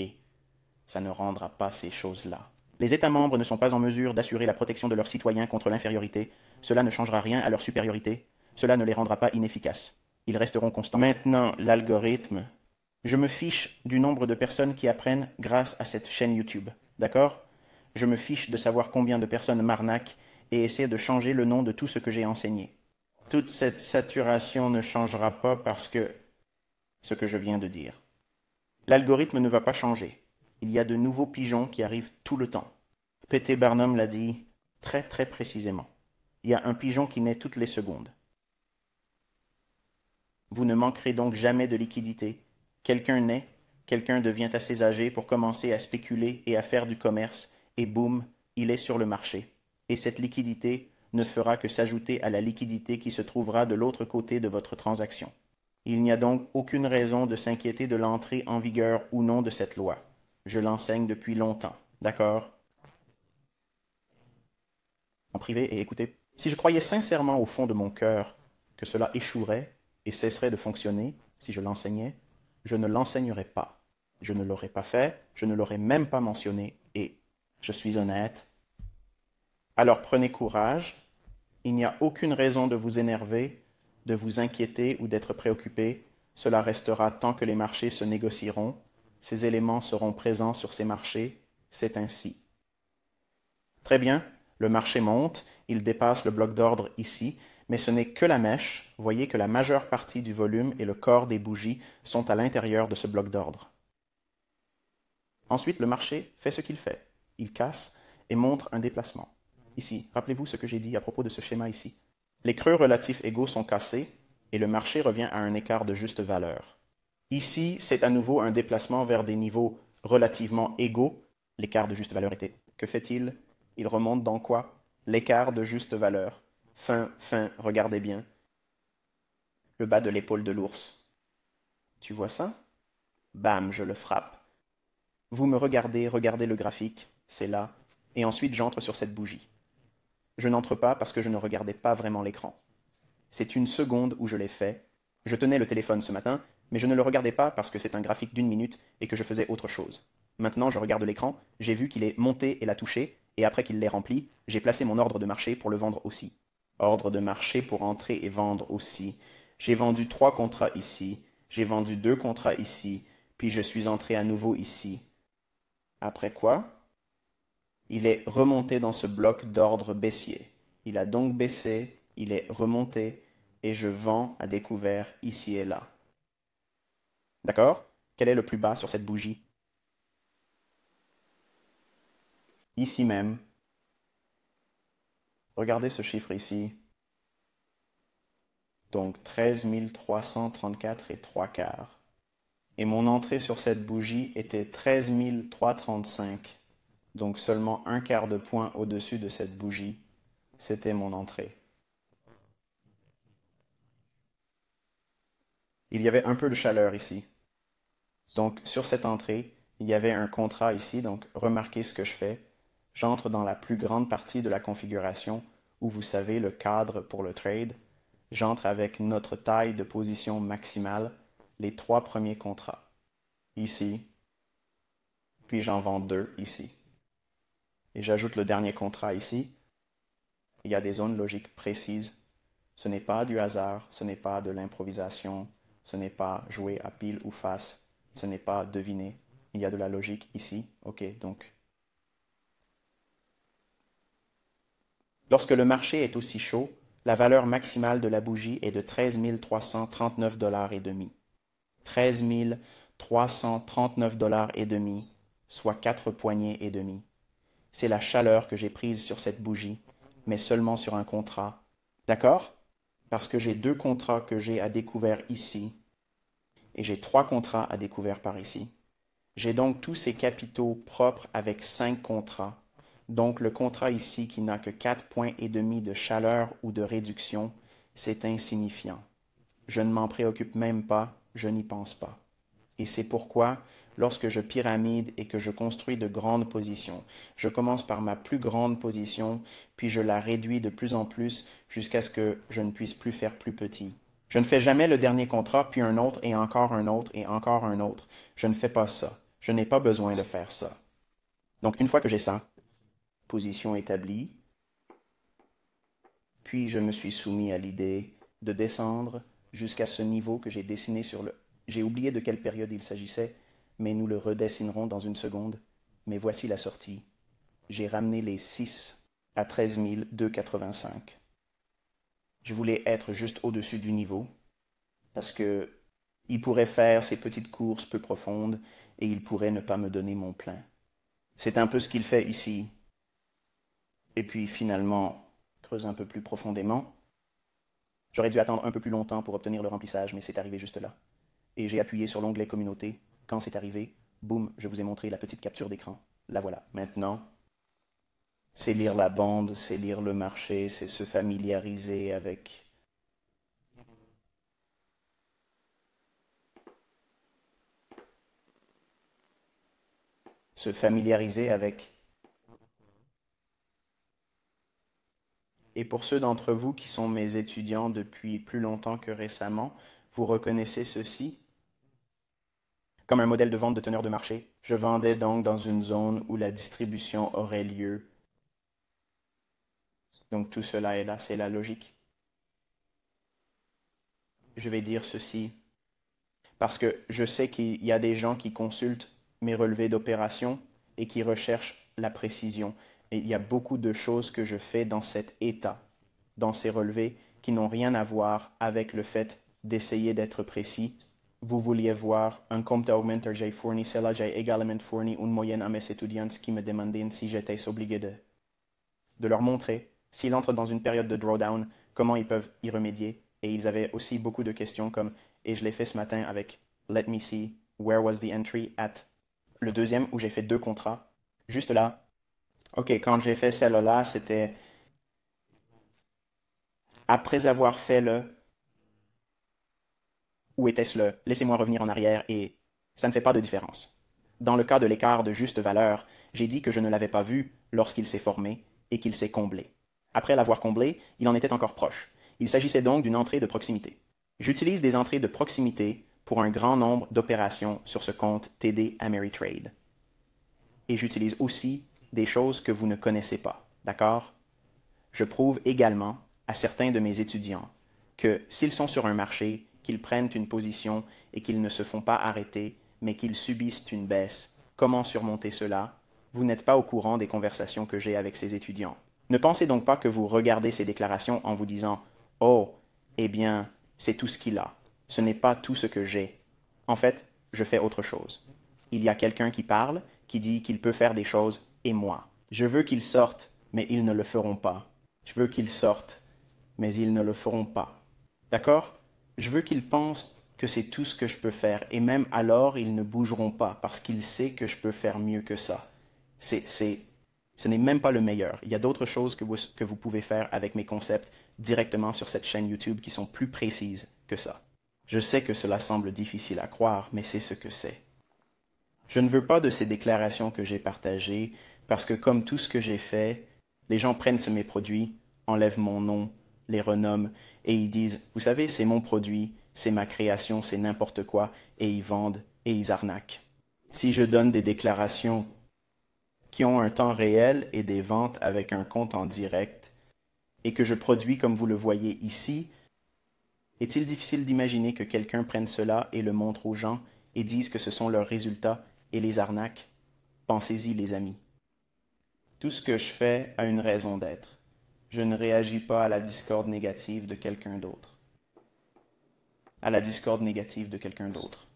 ça ne rendra pas ces choses-là. Les États membres ne sont pas en mesure d'assurer la protection de leurs citoyens contre l'infériorité. Cela ne changera rien à leur supériorité. Cela ne les rendra pas inefficaces. Ils resteront constants. Maintenant, l'algorithme. Je me fiche du nombre de personnes qui apprennent grâce à cette chaîne YouTube. D'accord? Je me fiche de savoir combien de personnes m'arnaquent et essaient de changer le nom de tout ce que j'ai enseigné. Toute cette saturation ne changera pas parce que ce que je viens de dire. L'algorithme ne va pas changer. Il y a de nouveaux pigeons qui arrivent tout le temps. P.T. Barnum l'a dit très très précisément. Il y a un pigeon qui naît toutes les secondes. Vous ne manquerez donc jamais de liquidité. Quelqu'un naît, quelqu'un devient assez âgé pour commencer à spéculer et à faire du commerce, et boum, il est sur le marché. Et cette liquidité ne fera que s'ajouter à la liquidité qui se trouvera de l'autre côté de votre transaction. Il n'y a donc aucune raison de s'inquiéter de l'entrée en vigueur ou non de cette loi. Je l'enseigne depuis longtemps, d'accord? En privé et écoutez, si je croyais sincèrement au fond de mon cœur que cela échouerait et cesserait de fonctionner si je l'enseignais, je ne l'enseignerais pas. Je ne l'aurais pas fait, je ne l'aurais même pas mentionné, et je suis honnête. Alors prenez courage, il n'y a aucune raison de vous énerver, de vous inquiéter ou d'être préoccupé, cela restera tant que les marchés se négocieront, ces éléments seront présents sur ces marchés, c'est ainsi. Très bien, le marché monte, il dépasse le bloc d'ordre ici, mais ce n'est que la mèche, voyez que la majeure partie du volume et le corps des bougies sont à l'intérieur de ce bloc d'ordre. Ensuite, le marché fait ce qu'il fait, il casse et montre un déplacement. Ici, rappelez-vous ce que j'ai dit à propos de ce schéma ici. Les creux relatifs égaux sont cassés et le marché revient à un écart de juste valeur. Ici, c'est à nouveau un déplacement vers des niveaux relativement égaux. L'écart de juste valeur était. Que fait-il? Il remonte dans quoi? L'écart de juste valeur. Fin, regardez bien. Le bas de l'épaule de l'ours. Tu vois ça? Bam, je le frappe. Vous me regardez, regardez le graphique, c'est là, et ensuite j'entre sur cette bougie. Je n'entre pas parce que je ne regardais pas vraiment l'écran. C'est une seconde où je l'ai fait. Je tenais le téléphone ce matin, mais je ne le regardais pas parce que c'est un graphique d'1 minute et que je faisais autre chose. Maintenant, je regarde l'écran, j'ai vu qu'il est monté et l'a touché, et après qu'il l'ait rempli, j'ai placé mon ordre de marché pour le vendre aussi. Ordre de marché pour entrer et vendre aussi. J'ai vendu 3 contrats ici, j'ai vendu 2 contrats ici, puis je suis entré à nouveau ici. Après quoi? Il est remonté dans ce bloc d'ordre baissier. Il a donc baissé, il est remonté, et je vends à découvert ici et là. D'accord? Quel est le plus bas sur cette bougie? Ici même. Regardez ce chiffre ici. Donc 13 334 et 3/4. Et mon entrée sur cette bougie était 13 335. Donc seulement 1/4 de point au-dessus de cette bougie. C'était mon entrée. Il y avait un peu de chaleur ici. Donc sur cette entrée, il y avait un contrat ici, donc remarquez ce que je fais. J'entre dans la plus grande partie de la configuration où vous savez le cadre pour le trade. J'entre avec notre taille de position maximale, les 3 premiers contrats. Ici, puis j'en vends 2 ici. Et j'ajoute le dernier contrat ici. Il y a des zones logiques précises. Ce n'est pas du hasard, ce n'est pas de l'improvisation, ce n'est pas jouer à pile ou face, ce n'est pas deviner. Il y a de la logique ici. Ok, donc. Lorsque le marché est aussi chaud, La valeur maximale de la bougie est de 13 339 $ et demi. 13 339 $ et demi, soit 4 poignées et demi. C'est la chaleur que j'ai prise sur cette bougie, mais seulement sur un contrat. D'accord? Parce que j'ai 2 contrats que j'ai à découvert ici, et j'ai 3 contrats à découvert par ici. J'ai donc tous ces capitaux propres avec 5 contrats. Donc le contrat ici qui n'a que 4 points et demi de chaleur ou de réduction, c'est insignifiant. Je ne m'en préoccupe même pas, je n'y pense pas. Et c'est pourquoi, lorsque je pyramide et que je construis de grandes positions, je commence par ma plus grande position, puis je la réduis de plus en plus jusqu'à ce que je ne puisse plus faire plus petit. Je ne fais jamais le dernier contrat, puis un autre, et encore un autre, et encore un autre. Je ne fais pas ça. Je n'ai pas besoin de faire ça. Donc, une fois que j'ai ça, position établie, puis je me suis soumis à l'idée de descendre jusqu'à ce niveau que j'ai dessiné sur le... J'ai oublié de quelle période il s'agissait, mais nous le redessinerons dans une seconde. Mais voici la sortie. J'ai ramené les 6 à 13 285. Je voulais être juste au-dessus du niveau, parce que il pourrait faire ces petites courses peu profondes et il pourrait ne pas me donner mon plein. C'est un peu ce qu'il fait ici. Et puis finalement, creuse un peu plus profondément. J'aurais dû attendre un peu plus longtemps pour obtenir le remplissage, mais c'est arrivé juste là. Et j'ai appuyé sur l'onglet Communauté. Quand c'est arrivé, boum, je vous ai montré la petite capture d'écran. La voilà. Maintenant, c'est lire la bande, c'est lire le marché, c'est se familiariser avec... Se familiariser avec... Et pour ceux d'entre vous qui sont mes étudiants depuis plus longtemps que récemment, vous reconnaissez ceci comme un modèle de vente de teneur de marché. Je vendais donc dans une zone où la distribution aurait lieu. Donc tout cela est là, c'est la logique. Je vais dire ceci parce que je sais qu'il y a des gens qui consultent mes relevés d'opération et qui recherchent la précision. Et il y a beaucoup de choses que je fais dans cet état, dans ces relevés, qui n'ont rien à voir avec le fait d'essayer d'être précis. Vous vouliez voir un compte augmenter, j'ai fourni cela, j'ai également fourni une moyenne à mes étudiants qui me demandaient si j'étais obligé de leur montrer, s'ils entrent dans une période de drawdown, comment ils peuvent y remédier. Et ils avaient aussi beaucoup de questions comme, et je l'ai fait ce matin avec Let me see, where was the entry at? Le deuxième où j'ai fait 2 contrats, juste là. Ok, quand j'ai fait celle-là, c'était après avoir fait le où était-ce le laissez-moi revenir en arrière et ça ne fait pas de différence. Dans le cas de l'écart de juste valeur, j'ai dit que je ne l'avais pas vu lorsqu'il s'est formé et qu'il s'est comblé. Après l'avoir comblé, il en était encore proche. Il s'agissait donc d'une entrée de proximité. J'utilise des entrées de proximité pour un grand nombre d'opérations sur ce compte TD Ameritrade. Et j'utilise aussi des choses que vous ne connaissez pas, d'accord? Je prouve également à certains de mes étudiants que s'ils sont sur un marché, qu'ils prennent une position et qu'ils ne se font pas arrêter, mais qu'ils subissent une baisse, comment surmonter cela? Vous n'êtes pas au courant des conversations que j'ai avec ces étudiants. Ne pensez donc pas que vous regardez ces déclarations en vous disant « Oh, eh bien, c'est tout ce qu'il a. Ce n'est pas tout ce que j'ai. » En fait, je fais autre chose. Il y a quelqu'un qui parle, qui dit qu'il peut faire des choses, et moi. Je veux qu'ils sortent, mais ils ne le feront pas. Je veux qu'ils sortent, mais ils ne le feront pas. D'accord? Je veux qu'ils pensent que c'est tout ce que je peux faire, et même alors, ils ne bougeront pas, parce qu'ils savent que je peux faire mieux que ça. Ce n'est même pas le meilleur. Il y a d'autres choses que vous pouvez faire avec mes concepts directement sur cette chaîne YouTube qui sont plus précises que ça. Je sais que cela semble difficile à croire, mais c'est ce que c'est. Je ne veux pas de ces déclarations que j'ai partagées, parce que comme tout ce que j'ai fait, les gens prennent mes produits, enlèvent mon nom, les renomment, et ils disent « Vous savez, c'est mon produit, c'est ma création, c'est n'importe quoi », et ils vendent et ils arnaquent. Si je donne des déclarations qui ont un temps réel et des ventes avec un compte en direct, et que je produis comme vous le voyez ici, est-il difficile d'imaginer que quelqu'un prenne cela et le montre aux gens et dise que ce sont leurs résultats et les arnaques? Pensez-y, les amis. Tout ce que je fais a une raison d'être. Je ne réagis pas à la discorde négative de quelqu'un d'autre. À la discorde négative de quelqu'un d'autre.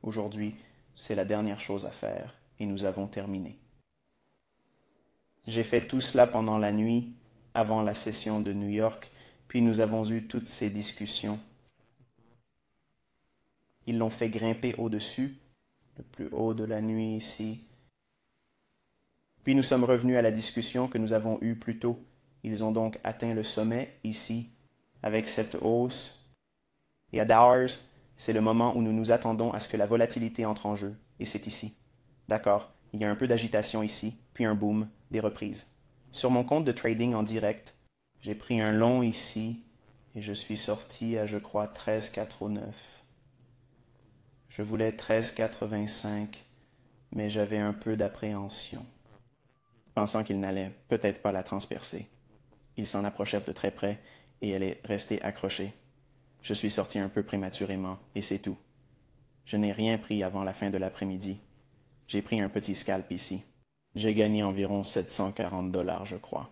Aujourd'hui, c'est la dernière chose à faire et nous avons terminé. J'ai fait tout cela pendant la nuit, avant la session de New York, puis nous avons eu toutes ces discussions. Ils l'ont fait grimper au-dessus, le plus haut de la nuit ici. Puis nous sommes revenus à la discussion que nous avons eue plus tôt. Ils ont donc atteint le sommet ici, avec cette hausse. Et à Dowers, c'est le moment où nous nous attendons à ce que la volatilité entre en jeu, et c'est ici. D'accord, il y a un peu d'agitation ici, puis un boom, des reprises. Sur mon compte de trading en direct, j'ai pris un long ici, et je suis sorti à, je crois, 13,89. Je voulais 13,85, mais j'avais un peu d'appréhension, pensant qu'il n'allait peut-être pas la transpercer. Il s'en approchait de très près, et elle est restée accrochée. Je suis sorti un peu prématurément, et c'est tout. Je n'ai rien pris avant la fin de l'après-midi. J'ai pris un petit scalp ici. J'ai gagné environ 740 $, je crois.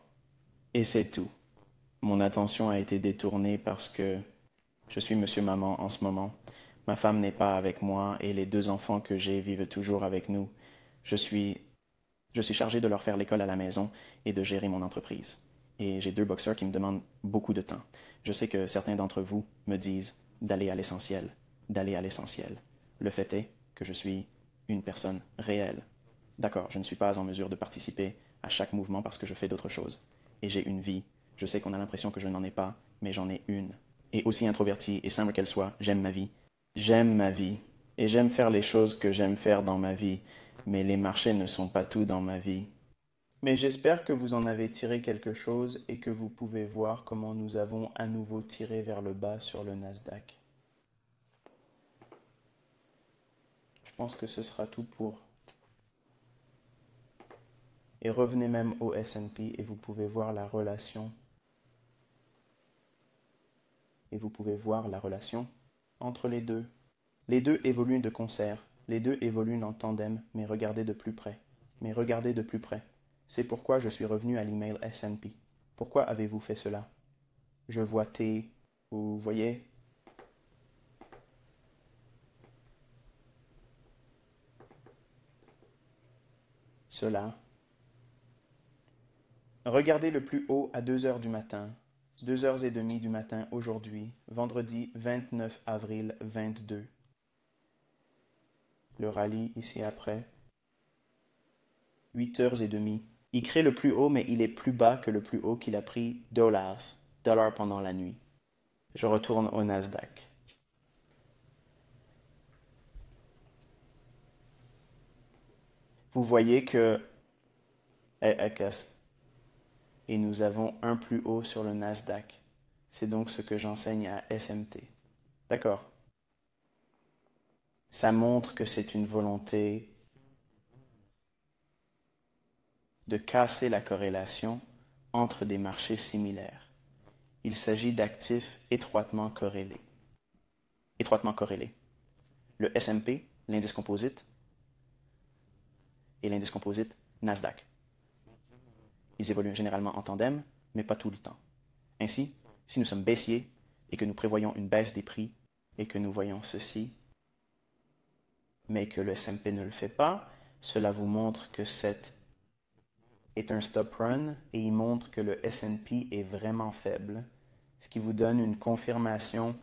Et c'est tout. Mon attention a été détournée parce que je suis monsieur maman en ce moment. Ma femme n'est pas avec moi et les 2 enfants que j'ai vivent toujours avec nous. Je suis chargé de leur faire l'école à la maison et de gérer mon entreprise. Et j'ai 2 boxeurs qui me demandent beaucoup de temps. Je sais que certains d'entre vous me disent d'aller à l'essentiel, d'aller à l'essentiel. Le fait est que je suis une personne réelle. D'accord, je ne suis pas en mesure de participer à chaque mouvement parce que je fais d'autres choses. Et j'ai une vie. Je sais qu'on a l'impression que je n'en ai pas, mais j'en ai une. Et aussi introvertie et simple qu'elle soit, j'aime ma vie. J'aime ma vie. Et j'aime faire les choses que j'aime faire dans ma vie. Mais les marchés ne sont pas tout dans ma vie. Mais j'espère que vous en avez tiré quelque chose et que vous pouvez voir comment nous avons à nouveau tiré vers le bas sur le Nasdaq. Je pense que ce sera tout pour. Et revenez même au S&P et vous pouvez voir la relation. Et vous pouvez voir la relation entre les deux. Les deux évoluent de concert, les deux évoluent en tandem, mais regardez de plus près. Mais regardez de plus près. C'est pourquoi je suis revenu à l'email S&P. Pourquoi avez-vous fait cela? Je vois T, vous voyez? Cela. Regardez le plus haut à 2 heures du matin, 2h30 du matin aujourd'hui, vendredi 29 avril 22. Le rallye ici après, 8h30. Il crée le plus haut, mais il est plus bas que le plus haut qu'il a pris dollars pendant la nuit. Je retourne au Nasdaq. Vous voyez que et nous avons un plus haut sur le Nasdaq. C'est donc ce que j'enseigne à SMT. D'accord. Ça montre que c'est une volonté de casser la corrélation entre des marchés similaires. Il s'agit d'actifs étroitement corrélés. Le S&P, l'indice composite, et l'indice composite Nasdaq. Ils évoluent généralement en tandem, mais pas tout le temps. Ainsi, si nous sommes baissiers et que nous prévoyons une baisse des prix et que nous voyons ceci, mais que le S&P ne le fait pas, cela vous montre que c'est un stop run et il montre que le S&P est vraiment faible, ce qui vous donne une confirmation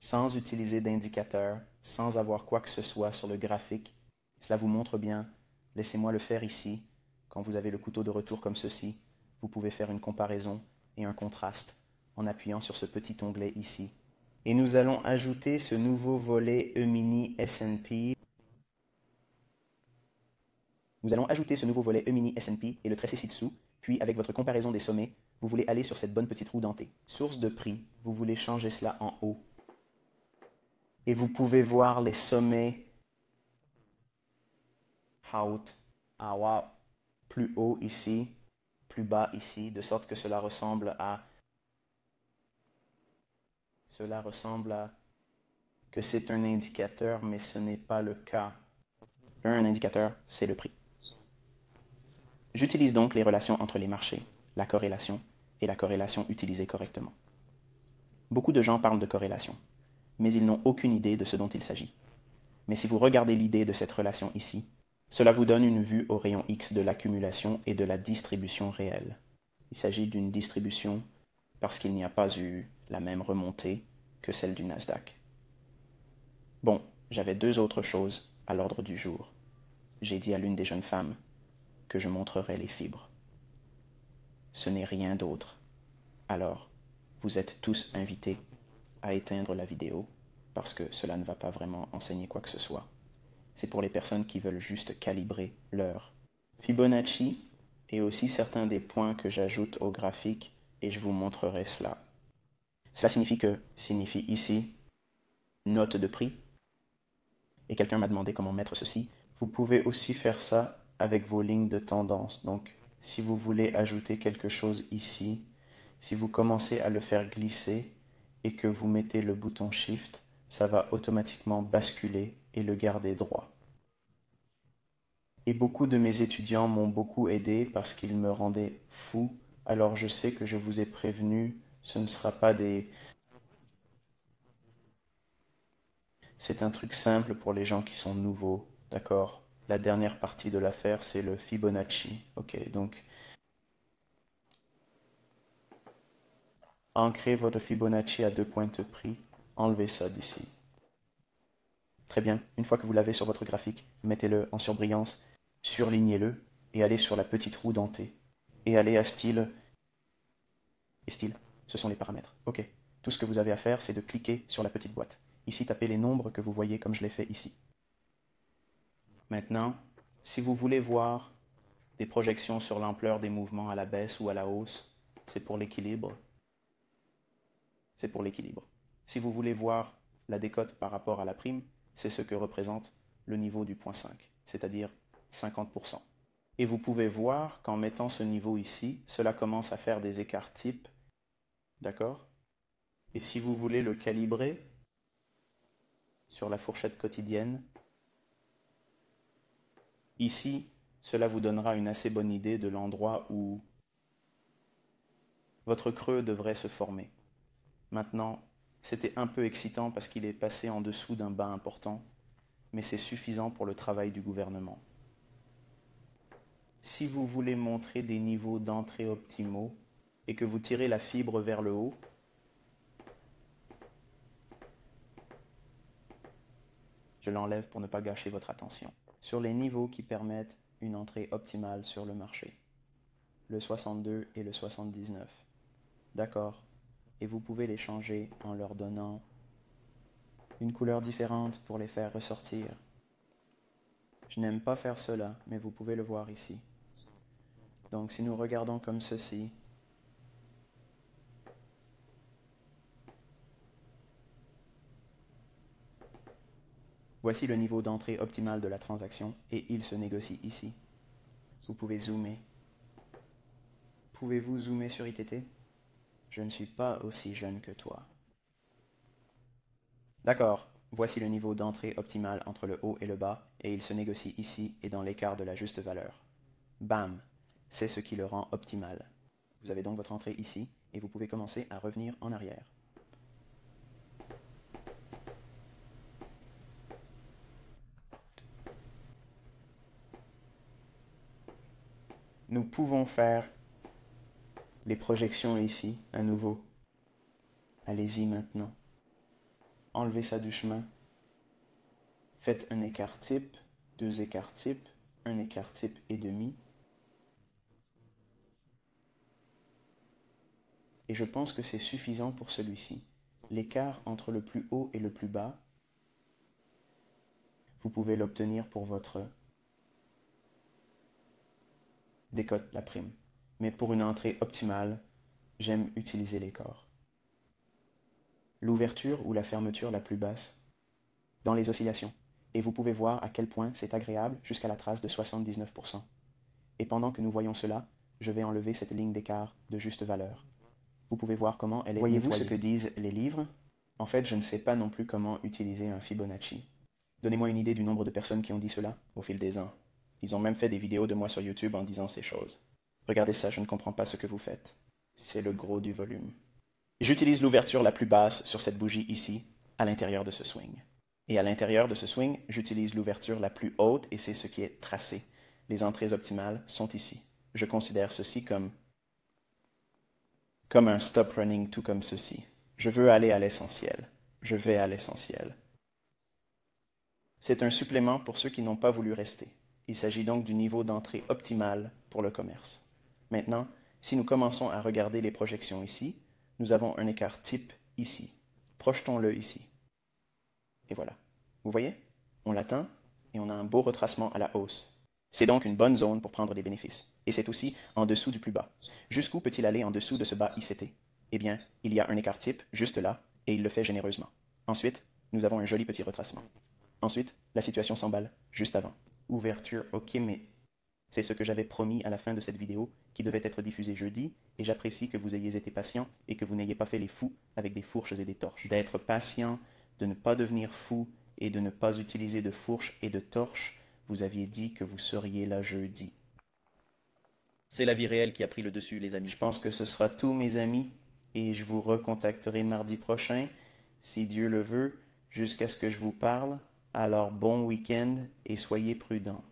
sans utiliser d'indicateur, sans avoir quoi que ce soit sur le graphique. Cela vous montre bien, laissez-moi le faire ici, quand vous avez le couteau de retour comme ceci, vous pouvez faire une comparaison et un contraste en appuyant sur ce petit onglet ici. Et nous allons ajouter ce nouveau volet E-mini S&P. Nous allons ajouter ce nouveau volet E-mini S&P et le tracer ci-dessous, puis avec votre comparaison des sommets, vous voulez aller sur cette bonne petite roue dentée. Source de prix, vous voulez changer cela en haut. Et vous pouvez voir les sommets plus haut ici, plus bas ici, de sorte que cela ressemble à que c'est un indicateur, mais ce n'est pas le cas. Un indicateur, c'est le prix. J'utilise donc les relations entre les marchés, la corrélation et la corrélation utilisée correctement. Beaucoup de gens parlent de corrélation, mais ils n'ont aucune idée de ce dont il s'agit. Mais si vous regardez l'idée de cette relation ici, cela vous donne une vue au rayon X de l'accumulation et de la distribution réelle. Il s'agit d'une distribution parce qu'il n'y a pas eu la même remontée que celle du Nasdaq. Bon, j'avais 2 autres choses à l'ordre du jour. J'ai dit à l'une des jeunes femmes que je montrerais les fibres. Ce n'est rien d'autre. Alors, vous êtes tous invités à éteindre la vidéo parce que cela ne va pas vraiment enseigner quoi que ce soit. C'est pour les personnes qui veulent juste calibrer leur Fibonacci et aussi certains des points que j'ajoute au graphique et je vous montrerai cela. Cela signifie ici note de prix et quelqu'un m'a demandé comment mettre ceci. Vous pouvez aussi faire ça avec vos lignes de tendance. Donc, si vous voulez ajouter quelque chose ici, si vous commencez à le faire glisser et que vous mettez le bouton Shift, ça va automatiquement basculer et le garder droit. Et beaucoup de mes étudiants m'ont beaucoup aidé parce qu'ils me rendaient fou. Alors je sais que je vous ai prévenu, ce ne sera pas des... C'est un truc simple pour les gens qui sont nouveaux, d'accord? La dernière partie de l'affaire, c'est le Fibonacci. Ok, donc ancrez votre Fibonacci à 2 points de prix, enlevez ça d'ici. Très bien, une fois que vous l'avez sur votre graphique, mettez-le en surbrillance, surlignez-le et allez sur la petite roue dentée. Et allez à style. Et style, ce sont les paramètres. Ok, tout ce que vous avez à faire, c'est de cliquer sur la petite boîte. Ici, tapez les nombres que vous voyez comme je l'ai fait ici. Maintenant, si vous voulez voir des projections sur l'ampleur des mouvements à la baisse ou à la hausse, c'est pour l'équilibre. C'est pour l'équilibre. Si vous voulez voir la décote par rapport à la prime, c'est ce que représente le niveau du point 5, c'est-à-dire 50%. Et vous pouvez voir qu'en mettant ce niveau ici, cela commence à faire des écarts types. D'accord? Et si vous voulez le calibrer sur la fourchette quotidienne, ici, cela vous donnera une assez bonne idée de l'endroit où votre creux devrait se former. Maintenant, c'était un peu excitant parce qu'il est passé en dessous d'un bas important, mais c'est suffisant pour le travail du gouvernement. Si vous voulez montrer des niveaux d'entrée optimaux et que vous tirez la fibre vers le haut, je l'enlève pour ne pas gâcher votre attention. Sur les niveaux qui permettent une entrée optimale sur le marché, le 62 et le 79. D'accord. Et vous pouvez les changer en leur donnant une couleur différente pour les faire ressortir. Je n'aime pas faire cela, mais vous pouvez le voir ici. Donc si nous regardons comme ceci, voici le niveau d'entrée optimal de la transaction et il se négocie ici. Vous pouvez zoomer. Pouvez-vous zoomer sur ITT? Je ne suis pas aussi jeune que toi. D'accord, voici le niveau d'entrée optimal entre le haut et le bas, et il se négocie ici et dans l'écart de la juste valeur. Bam! C'est ce qui le rend optimal. Vous avez donc votre entrée ici, et vous pouvez commencer à revenir en arrière. Nous pouvons faire les projections ici, à nouveau. Allez-y maintenant. Enlevez ça du chemin. Faites un écart type, 2 écarts types, un écart type et demi. Et je pense que c'est suffisant pour celui-ci. L'écart entre le plus haut et le plus bas, vous pouvez l'obtenir pour votre décote, la prime. Mais pour une entrée optimale, j'aime utiliser les corps. L'ouverture ou la fermeture la plus basse dans les oscillations. Et vous pouvez voir à quel point c'est agréable jusqu'à la trace de 79%. Et pendant que nous voyons cela, je vais enlever cette ligne d'écart de juste valeur. Vous pouvez voir comment elle est nettoyée. Voyez-vous ce que disent les livres? En fait, je ne sais pas non plus comment utiliser un Fibonacci. Donnez-moi une idée du nombre de personnes qui ont dit cela au fil des ans. Ils ont même fait des vidéos de moi sur YouTube en disant ces choses. Regardez ça, je ne comprends pas ce que vous faites. C'est le gros du volume. J'utilise l'ouverture la plus basse sur cette bougie ici, à l'intérieur de ce swing. Et à l'intérieur de ce swing, j'utilise l'ouverture la plus haute et c'est ce qui est tracé. Les entrées optimales sont ici. Je considère ceci comme un stop running, tout comme ceci. Je veux aller à l'essentiel. Je vais à l'essentiel. C'est un supplément pour ceux qui n'ont pas voulu rester. Il s'agit donc du niveau d'entrée optimal pour le commerce. Maintenant, si nous commençons à regarder les projections ici, nous avons un écart type ici. Projetons-le ici. Et voilà. Vous voyez? On l'atteint et on a un beau retracement à la hausse. C'est donc une bonne zone pour prendre des bénéfices. Et c'est aussi en dessous du plus bas. Jusqu'où peut-il aller en dessous de ce bas ICT? Eh bien, il y a un écart type juste là, et il le fait généreusement. Ensuite, nous avons un joli petit retracement. Ensuite, la situation s'emballe, juste avant. Ouverture, ok, mais c'est ce que j'avais promis à la fin de cette vidéo, qui devait être diffusée jeudi, et j'apprécie que vous ayez été patient et que vous n'ayez pas fait les fous avec des fourches et des torches. D'être patient, de ne pas devenir fou et de ne pas utiliser de fourches et de torches, vous aviez dit que vous seriez là jeudi. C'est la vie réelle qui a pris le dessus, les amis. Je pense que ce sera tout, mes amis, et je vous recontacterai mardi prochain, si Dieu le veut, jusqu'à ce que je vous parle. Alors bon week-end et soyez prudents.